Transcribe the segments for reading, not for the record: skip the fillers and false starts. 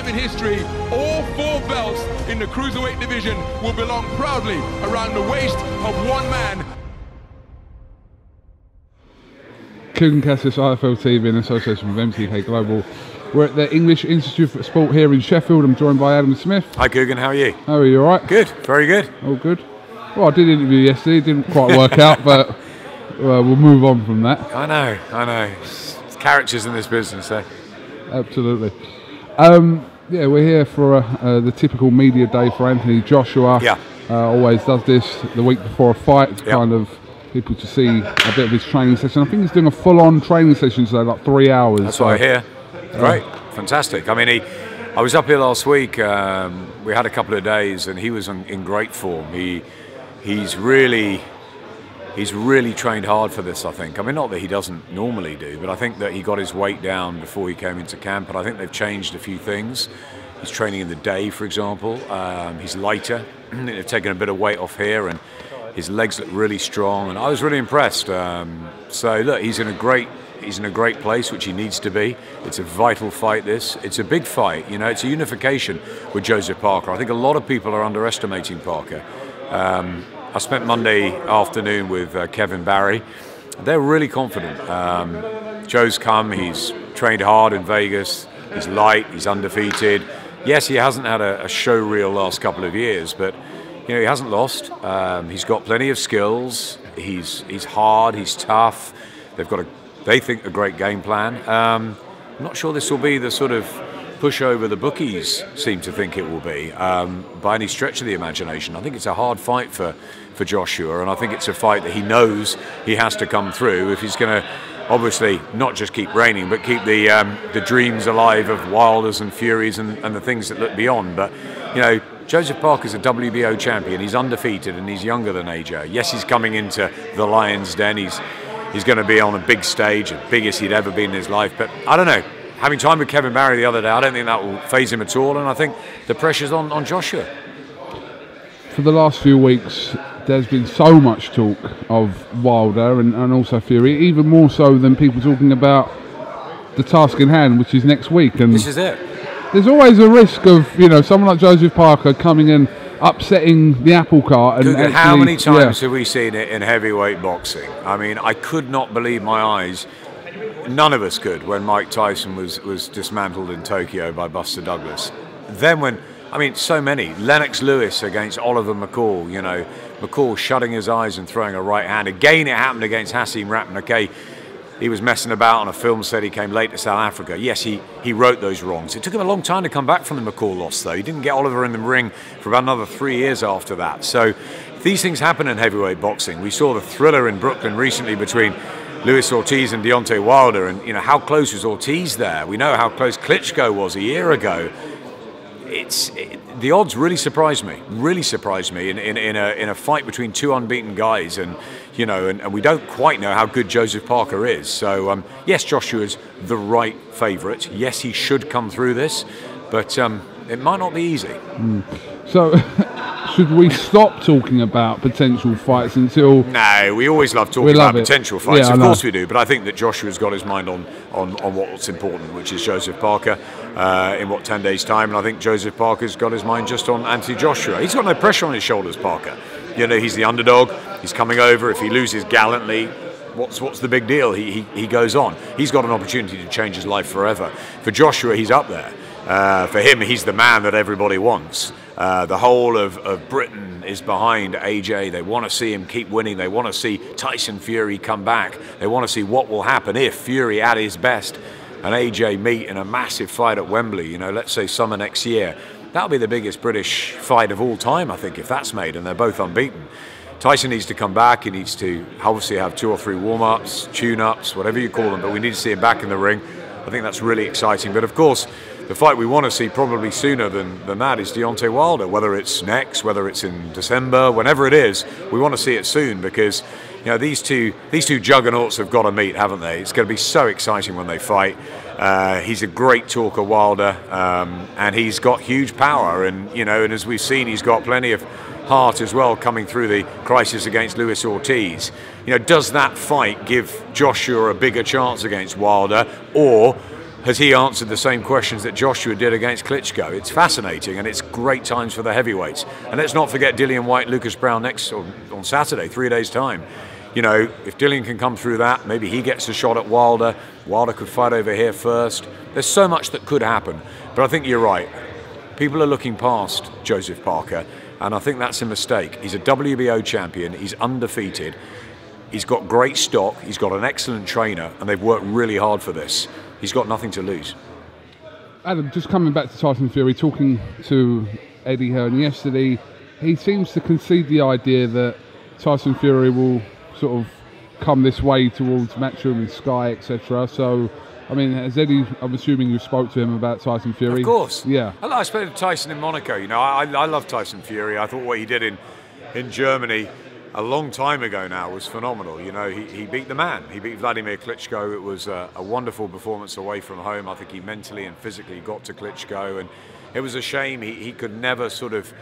time in history, all 4 belts in the cruiserweight division will belong proudly around the waist of one man. KUGAN CASSIUS IFL TV in association with MTK Global. We're at the English Institute for Sport here in Sheffield. I'm joined by Adam Smith. Hi KUGAN, how are you? How are you, alright? Good, very good. All good. Well, I did interview yesterday, it didn't quite work out, but we'll move on from that. I know. It's characters in this business, eh? Absolutely. Yeah, we're here for the typical media day for Anthony Joshua. Yeah. Always does this the week before a fight, kind of people to see a bit of his training session. I think he's doing a full-on training session today, like 3 hours. That's what I hear. Great, fantastic. I mean, I was up here last week. We had a couple of days, and he was in great form. He's really trained hard for this, I think. I mean, not that he doesn't normally do, but I think that he got his weight down before he came into camp, and I think they've changed a few things. He's training in the day, for example. He's lighter. They've taken a bit of weight off here, and his legs look really strong, and I was really impressed. So look, he's in a great place, which he needs to be. It's a vital fight, this. It's a big fight, you know, it's a unification with Joseph Parker. I think a lot of people are underestimating Parker. I spent Monday afternoon with Kevin Barry. They're really confident. Joe's come, he's trained hard in Vegas, he's light, he's undefeated. Yes, he hasn't had a show reel last couple of years, but you know, he hasn't lost. He's got plenty of skills. He's hard. He's tough. They've got they think a great game plan. I'm not sure this will be the sort of pushover the bookies seem to think it will be by any stretch of the imagination. I think it's a hard fight for Joshua, and I think it's a fight that he knows he has to come through if he's going to obviously not just keep reigning, but keep the dreams alive of Wilders and Furies and the things that look beyond. But you know, Joseph Parker's a WBO champion. He's undefeated and he's younger than AJ. Yes, he's coming into the Lion's Den. He's going to be on a big stage, the biggest he'd ever been in his life. But I don't know. Having time with Kevin Barry the other day, I don't think that will faze him at all. And I think the pressure's on Joshua. For the last few weeks, there's been so much talk of Wilder and also Fury, even more so than people talking about the task in hand, which is next week. And this is it. There's always a risk of, you know, someone like Joseph Parker coming and upsetting the apple cart. And how many times have we seen it in heavyweight boxing? I mean, I could not believe my eyes. None of us could when Mike Tyson was dismantled in Tokyo by Buster Douglas. Then when, I mean, so many. Lennox Lewis against Oliver McCall, you know, McCall shutting his eyes and throwing a right hand. Again, it happened against Hasim Rapin. Okay, he was messing about on a film set. He came late to South Africa. Yes, he wrote those wrongs. It took him a long time to come back from the McCall loss, though. He didn't get Oliver in the ring for about another 3 years after that. So these things happen in heavyweight boxing. We saw the thriller in Brooklyn recently between Luis Ortiz and Deontay Wilder, and you know, how close was Ortiz there? We know how close Klitschko was a year ago. The odds really surprised me in a fight between two unbeaten guys, and you know, and we don't quite know how good Joseph Parker is. So yes, Joshua's the right favourite. Yes, he should come through this, but it might not be easy. So should we stop talking about potential fights until... No, we always love talking about potential fights. Of course we do, but I think that Joshua's got his mind on what's important, which is Joseph Parker in 10 days' time, and I think Joseph Parker's got his mind just on Anthony Joshua. He's got no pressure on his shoulders, Parker. You know, he's the underdog. He's coming over. If he loses gallantly, what's the big deal? He goes on. He's got an opportunity to change his life forever. For Joshua, he's up there. For him, he's the man that everybody wants. The whole of Britain is behind AJ. They want to see him keep winning. They want to see Tyson Fury come back. They want to see what will happen if Fury at his best and AJ meet in a massive fight at Wembley, you know, let's say summer next year. That'll be the biggest British fight of all time, I think, if that's made, and they're both unbeaten. Tyson needs to come back. He needs to obviously have 2 or 3 warm-ups, tune-ups, whatever you call them, but we need to see him back in the ring. I think that's really exciting. But of course, the fight we want to see probably sooner than that is Deontay Wilder. Whether it's next, whether it's in December, whenever it is, we want to see it soon, because you know, these two juggernauts have got to meet, haven't they? It's going to be so exciting when they fight. He's a great talker, Wilder, and he's got huge power, and you know, and as we've seen, he's got plenty of heart as well coming through the crisis against Luis Ortiz. You know, does that fight give Joshua a bigger chance against Wilder, or has he answered the same questions that Joshua did against Klitschko? It's fascinating, and it's great times for the heavyweights. And let's not forget Dillian Whyte, Lucas Browne next on Saturday, 3 days' time. You know, if Dillian can come through that, maybe he gets a shot at Wilder. Wilder could fight over here first. There's so much that could happen. But I think you're right. People are looking past Joseph Parker, and I think that's a mistake. He's a WBO champion. He's undefeated. He's got great stock. He's got an excellent trainer, and they've worked really hard for this. He's got nothing to lose. Adam, just coming back to Tyson Fury, talking to Eddie Hearn yesterday, he seems to concede the idea that Tyson Fury will sort of come this way towards Matchroom and Sky, etc. So, I mean, has Eddie, I'm assuming you spoke to him about Tyson Fury? Of course. Yeah. I spoke to Tyson in Monaco. You know, I love Tyson Fury. I thought what he did in Germany a long time ago now was phenomenal. You know, he beat the man. He beat Vladimir Klitschko. It was a wonderful performance away from home. I think he mentally and physically got to Klitschko, and it was a shame he could never sort of.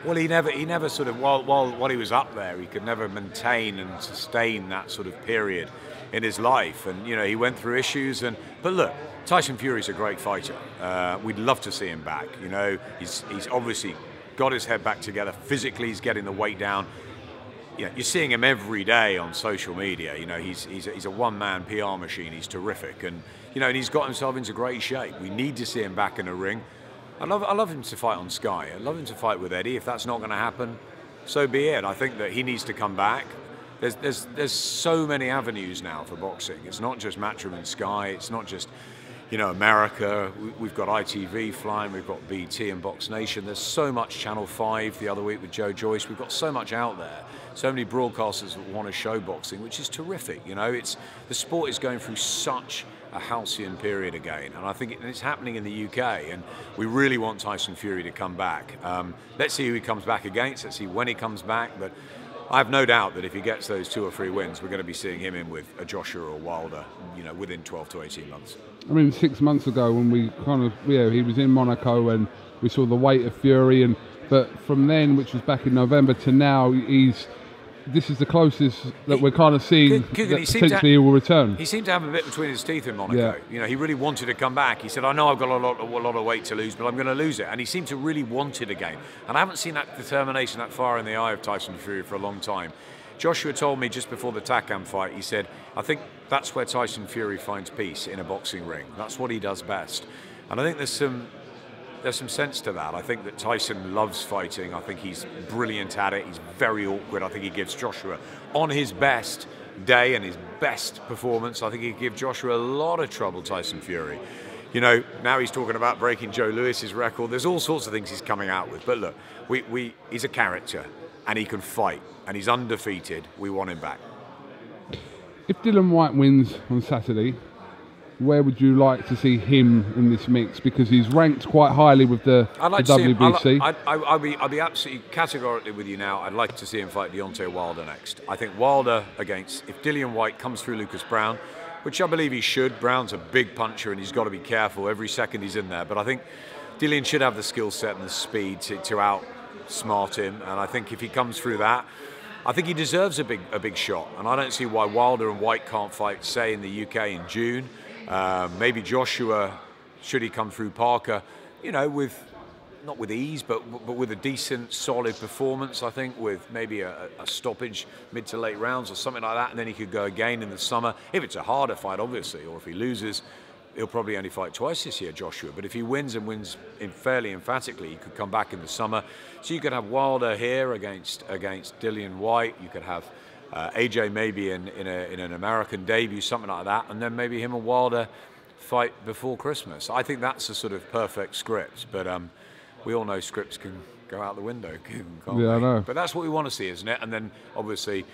Well, he never sort of, while he was up there, he could never maintain and sustain that sort of period in his life. And, you know, he went through issues. But look, Tyson Fury's a great fighter. We'd love to see him back. You know, he's obviously got his head back together. Physically, he's getting the weight down. You know, you're seeing him every day on social media. You know, he's a one-man PR machine. He's terrific. And, you know, and he's got himself into great shape. We need to see him back in the ring. I love him to fight on Sky. I love him to fight with Eddie. If that's not going to happen, so be it. I think that he needs to come back. There's so many avenues now for boxing. It's not just Matchroom and Sky. It's not just, you know, America. We've got ITV flying. We've got BT and BoxNation. There's so much. Channel 5 the other week with Joe Joyce. We've got so much out there. So many broadcasters that want to show boxing, which is terrific. You know, the sport is going through such a halcyon period again, and I think it's happening in the UK, and we really want Tyson Fury to come back. Let's see who he comes back against, let's see when he comes back, but I have no doubt that if he gets those 2 or 3 wins, we're going to be seeing him in with a Joshua or Wilder, you know, within 12 to 18 months. I mean, 6 months ago when we kind of, you know, he was in Monaco and we saw the weight of Fury, but from then, which was back in November, to now, this is the closest that we're kind of seeing that potentially he will return. He seemed to have a bit between his teeth in Monaco. Yeah. You know, he really wanted to come back. He said, I know I've got a lot of weight to lose, but I'm going to lose it. And he seemed to really want it again. And I haven't seen that determination that far in the eye of Tyson Fury for a long time. Joshua told me just before the Takam fight, he said, I think that's where Tyson Fury finds peace, in a boxing ring. That's what he does best. And I think there's some sense to that. I think that Tyson loves fighting. I think he's brilliant at it. He's very awkward. I think he gives Joshua, on his best day and his best performance, I think he'd give Joshua a lot of trouble, Tyson Fury. You know, now he's talking about breaking Joe Lewis's record. There's all sorts of things he's coming out with. But look, he's a character, and he can fight, and he's undefeated. We want him back. If Dillian Whyte wins on Saturday, where would you like to see him in this mix? Because he's ranked quite highly with the WBC. I'll be absolutely categorically with you now. I'd like to see him fight Deontay Wilder next. I think Wilder if Dillian Whyte comes through Lucas Browne, which I believe he should. Browne's a big puncher and he's got to be careful every second he's in there. But I think Dillian should have the skill set and the speed to outsmart him. And I think if he comes through that, I think he deserves a big shot. And I don't see why Wilder and Whyte can't fight, say, in the UK in June. Maybe Joshua, should he come through Parker, you know, not with ease, but with a decent, solid performance, I think, with maybe a stoppage mid to late rounds or something like that, and then he could go again in the summer. If it's a harder fight, obviously, or if he loses, he'll probably only fight twice this year, Joshua. But if he wins and wins fairly emphatically, he could come back in the summer. So you could have Wilder here against Dillian Whyte. You could have AJ maybe in an American debut, something like that, and then maybe him and Wilder fight before Christmas. I think that's a sort of perfect script, but we all know scripts can go out the window, can't we? I know. But that's what we want to see, isn't it? And then obviously,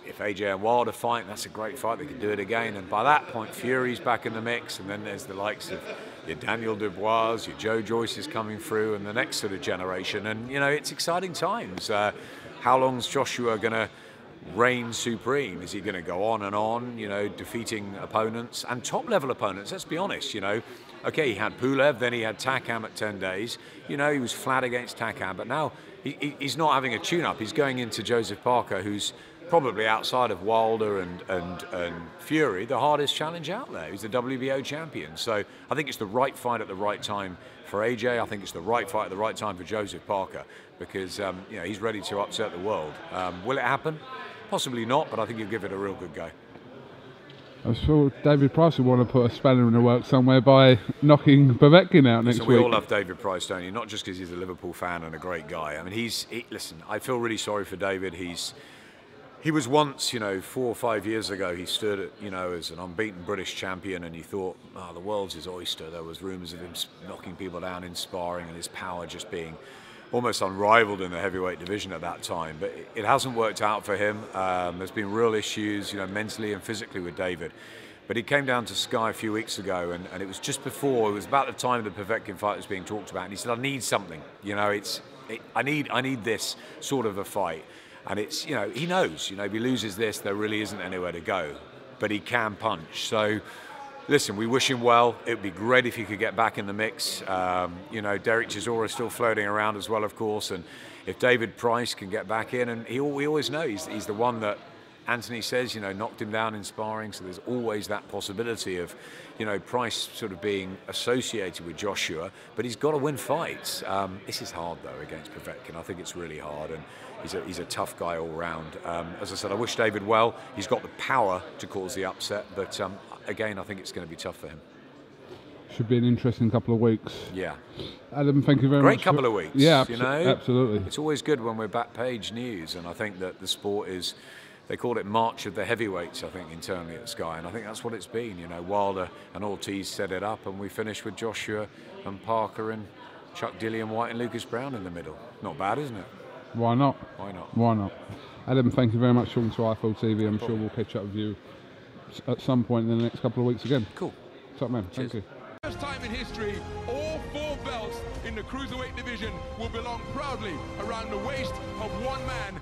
if AJ and Wilder fight, that's a great fight. They can do it again, and by that point, Fury's back in the mix, and then there's the likes of your Daniel Dubois, your Joe Joyce is coming through, and the next sort of generation. And you know, it's exciting times. How long's Joshua going to reign supreme? Is he going to go on, you know, defeating opponents and top-level opponents? Let's be honest, you know. Okay, he had Pulev, then he had Takam at 10 days. You know, he was flat against Takam, but now he's not having a tune-up. He's going into Joseph Parker, who's probably outside of Wilder and Fury, the hardest challenge out there. He's the WBO champion. So I think it's the right fight at the right time for AJ. I think it's the right fight at the right time for Joseph Parker, because you know, he's ready to upset the world. Will it happen? Possibly not, but I think he'll give it a real good go. I'm sure David Price would want to put a spanner in the works somewhere by knocking Povetkin out next week. We all love David Price, don't you? Not just because he's a Liverpool fan and a great guy. I mean, listen, I feel really sorry for David. He was once, you know, 4 or 5 years ago, he stood, you know, as an unbeaten British champion, and he thought, oh, the world's his oyster. There was rumours of him knocking people down in sparring and his power just being almost unrivaled in the heavyweight division at that time. But it hasn't worked out for him. There's been real issues, you know, mentally and physically with David. But he came down to Sky a few weeks ago, and it was just before, it was about the time the Povetkin fight was being talked about, and he said, I need something, you know, I need this sort of a fight. And it's, you know, he knows, you know, if he loses this, there really isn't anywhere to go, but he can punch. So listen, we wish him well. It would be great if he could get back in the mix. You know, Derek Chisora is still floating around as well, of course, and if David Price can get back in, and we always know he's the one that Anthony says, you know, knocked him down in sparring, so there's always that possibility of, you know, Price sort of being associated with Joshua, but he's got to win fights. This is hard, though, against Povetkin. I think it's really hard, and he's a tough guy all round. As I said, I wish David well. He's got the power to cause the upset, but again, I think it's going to be tough for him. Should be an interesting couple of weeks. Yeah. Adam, thank you very much. Great couple of weeks. Yeah, you know? Absolutely. It's always good when we're back page news, and I think that the sport is, they call it March of the Heavyweights, I think, internally at Sky, and I think that's what it's been. You know, Wilder and Ortiz set it up, and we finished with Joshua and Parker and Chuck Dillian, Whyte and Lucas Browne in the middle. Not bad, isn't it? Why not? Why not? Why not? Adam, thank you very much for talking to IFL TV. I'm sure we'll catch up with you at some point in the next couple of weeks again. Cool. Top man, Cheers. Thank you. First time in history, all 4 belts in the cruiserweight division will belong proudly around the waist of one man.